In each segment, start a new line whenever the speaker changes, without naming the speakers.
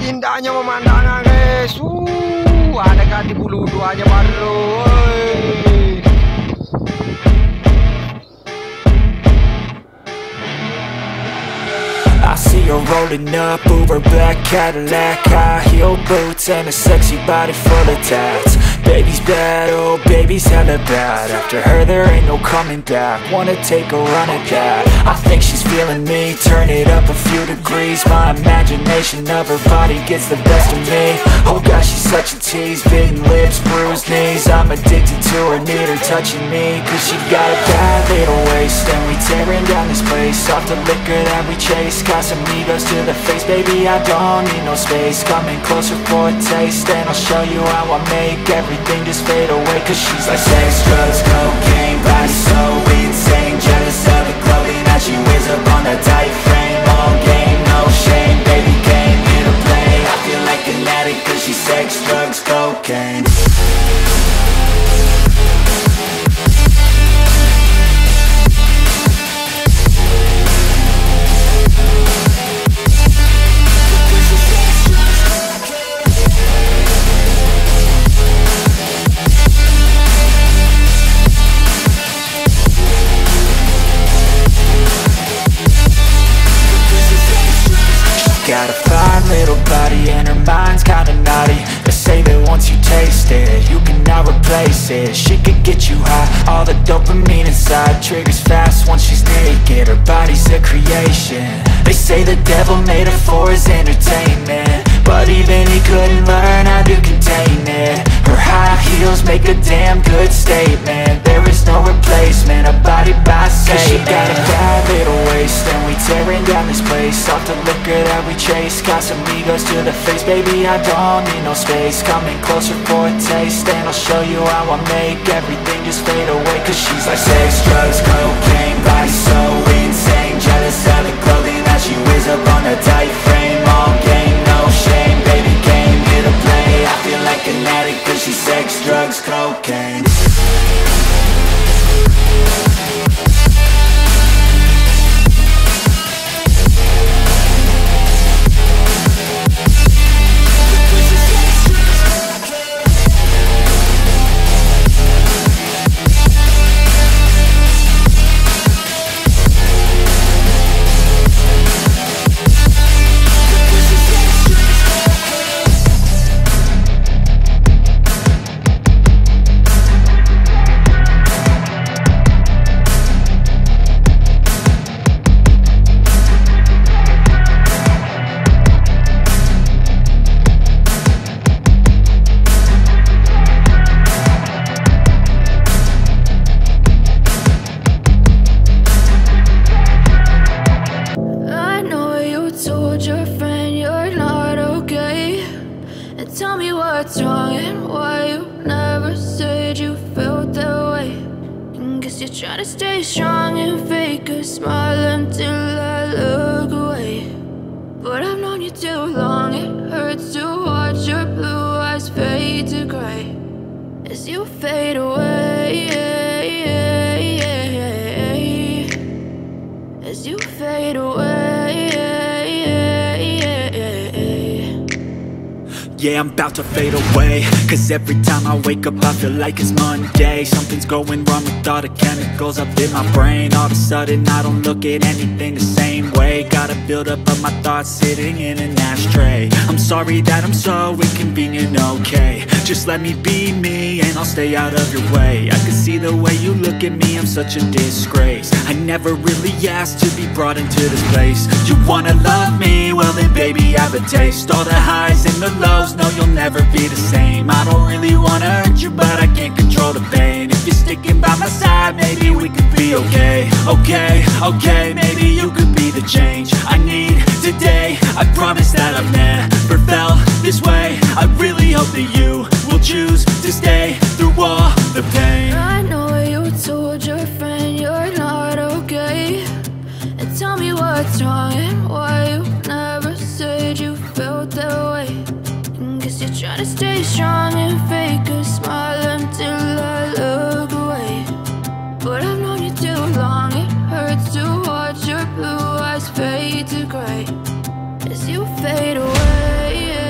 Indahnya pemandangan guys. Ada di bulu duanya baru.
I see her rolling up, Uber black Cadillac, high heel boots and a sexy body full of tats. Baby's bad, oh baby's hella bad. After her there ain't no coming back. Wanna take a run at that. I think she's feeling me, turn it up a few degrees. My imagination of her body gets the best of me. Oh gosh, she's such a tease, bitten lips, bruised knees. I'm addicted to her, need her touching me. Cause she got a bad little waist, and we tearing down this place. Off the liquor that we chase, got some egos to the face. Baby, I don't need no space, coming closer for a taste. And I'll show you how I make everything just fade away. Cause she's like sex, drugs, cocaine, body so insane. Jealous of the clothing that she wears up on that tight frame. All game, no shame, baby came here to play. I feel like an addict cause she's sex, drugs, cocaine. Got a fine little body and her mind's kinda naughty. They say that once you taste it, you cannot replace it. She could get you high, all the dopamine inside triggers fast once she's naked. Her body's a creation. They say the devil made her for his entertainment, but even he couldn't learn how to contain it. Her high heels make a damn good statement. There is no replacement, a body by Satan. She got a bad little waist, and we tearing down this place. Off the liquor that we chase, got some egos to the face. Baby, I don't need no space, coming closer for a taste. And I'll show you how I make everything just fade away. Cause she's like sex, drugs, cocaine, body so insane. Jealous of the clothing that she wears up on a tight frame. All game, no shame, baby came here to play. I feel like an addict cause she's sex, drugs, cocaine.
Try to stay strong and fake a smile until I look away. But I've known you too long, it hurts to watch your blue eyes fade to gray as you fade away, as you fade away.
Yeah, I'm about to fade away, cause every time I wake up I feel like it's Monday. Something's going wrong with all the chemicals up in my brain. All of a sudden I don't look at anything the same way. Gotta build up of my thoughts sitting in an ashtray. I'm sorry that I'm so inconvenient, okay. Just let me be me and I'll stay out of your way. I can see the way you look at me, I'm such a disgrace. I never really asked to be brought into this place. You wanna love me? Well then baby I have a taste. All the highs and the lows, no you'll never be the same. I don't really wanna hurt you but I can't control the pain. If you're sticking by my side maybe we could be okay. Okay, maybe you could be the change I need today. I promise that I've never felt this way. I really hope that you will choose to stay through all the pain.
I know you told your friend you're not okay, and tell me what's wrong and why you never said you felt that way. Guess you're trying to stay strong and fake a smile until I look away. But I've known you too long, it hurts to watch your blue eyes fade to gray as you fade away.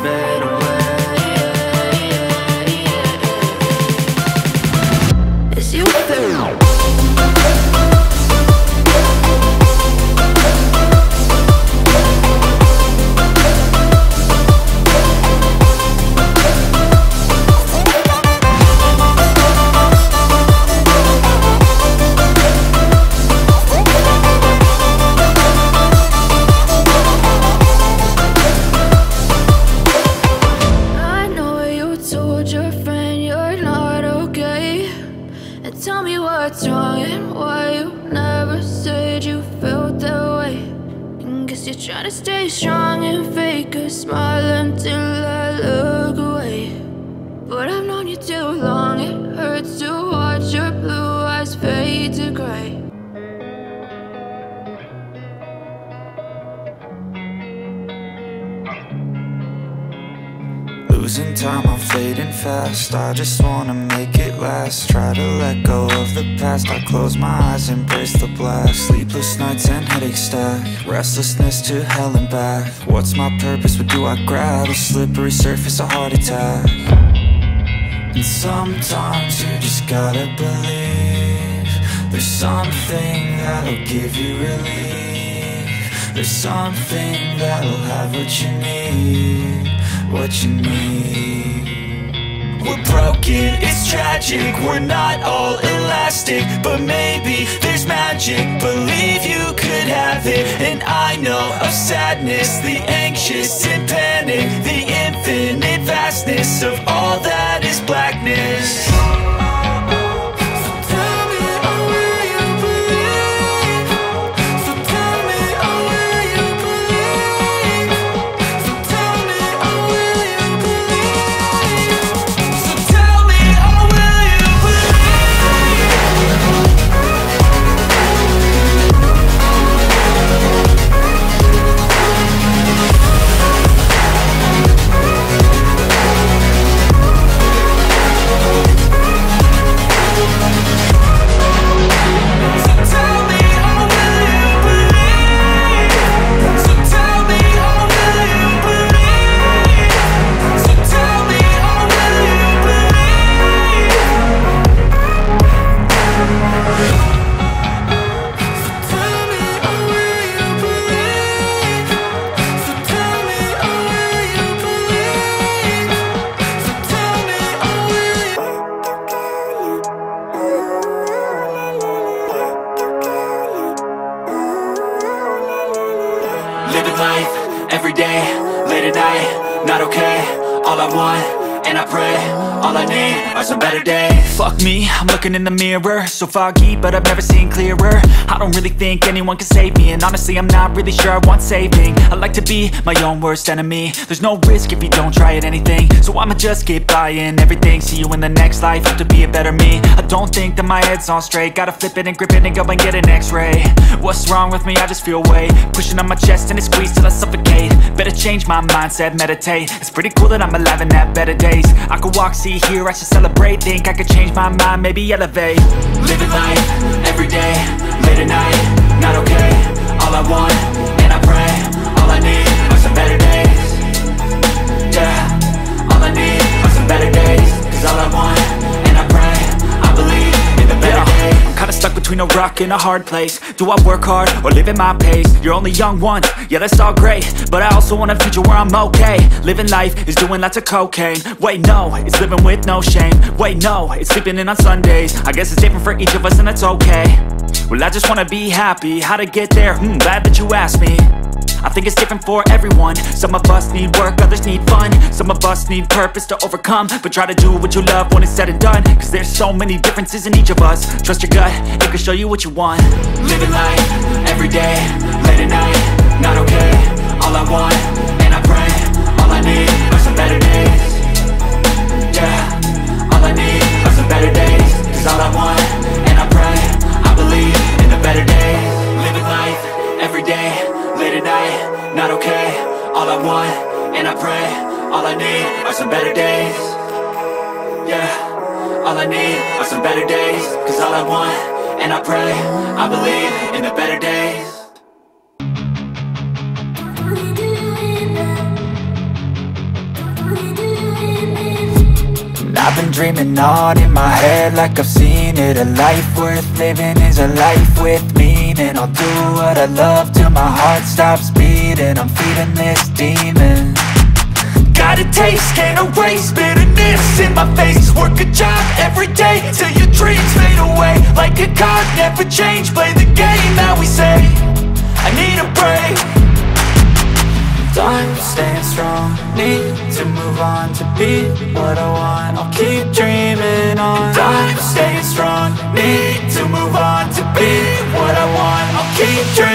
fade away. As you fade. Tell me what's wrong and why you never said you felt that way. And guess you're trying to stay strong and fake a smile until I look away. But I've known you too long, it hurts to watch your blue eyes fade to gray.
Losing time, I'm fading fast. I just wanna make it last. Try to let go of the past. I close my eyes, embrace the blast. Sleepless nights and headaches stack. Restlessness to hell and back. What's my purpose? What do I grab? A slippery surface, a heart attack. And sometimes you just gotta believe there's something that'll give you relief. There's something that'll have what you need. What you need. We're broken, it's tragic. We're not all elastic, but maybe there's magic. Believe you could have it. And I know of sadness, the anxious and panic, the infinite vastness of all that is blackness. Living life, every day, late at night, not okay. All I want, and I pray, all I need are some better days. Fuck me, I'm looking in the mirror, so foggy, but I've never seen clearer. I don't really think anyone can save me, and honestly I'm not really sure I want saving. I like to be my own worst enemy. There's no risk if you don't try at anything, so I'ma just keep buying everything. See you in the next life, hope to be a better me. I don't think that my head's on straight, gotta flip it and grip it and go and get an x-ray. What's wrong with me? I just feel weight pushing on my chest and it squeezes till I suffocate. Better change my mindset, meditate. It's pretty cool that I'm alive and have better days. I could walk, see, hear, I should celebrate. Think I could change my mind, maybe elevate. Living life, every day, late at night, not okay. All I want, and I pray, all I need are some better days. Yeah, all I need are some better days. Cause all I want, and I pray, I believe in the better days. I'm kinda stuck between a rock and a hard place. Do I work hard or live at my pace? You're only young once, yeah that's all great, but I also want a future where I'm okay. Living life is doing lots of cocaine. Wait no, it's living with no shame. Wait no, it's sleeping in on Sundays. I guess it's different for each of us and that's okay. Well I just wanna be happy, how to get there? Glad that you asked me. I think it's different for everyone. Some of us need work, others need fun. Some of us need purpose to overcome. But try to do what you love when it's said and done. Cause there's so many differences in each of us. Trust your gut, it can show you what you want. Living life, every day, late at night, not okay. All I want, and I pray, all I need are some better days. Yeah, all I need are some better days. Cause all I want, and I pray, I believe in the better days. Living life, every day, late at night, not okay. All I want, and I pray, all I need are some better days. Yeah, all I need are some better days. Cause all I want, and I pray, I believe in the better days. I've been dreaming on in my head like I've seen it. A life worth living is a life with meaning. I'll do what I love till my heart stops beating. I'm feeding this demon. Got a taste, can't erase bitterness in my face. Work a job every day till your dreams fade away. Like a card, never change, play the game that we say. I need a break. I'm staying strong, need to move on to be what I want. I'll keep dreaming on. I'm staying strong, need to move on to be what I want. I'll keep dreaming.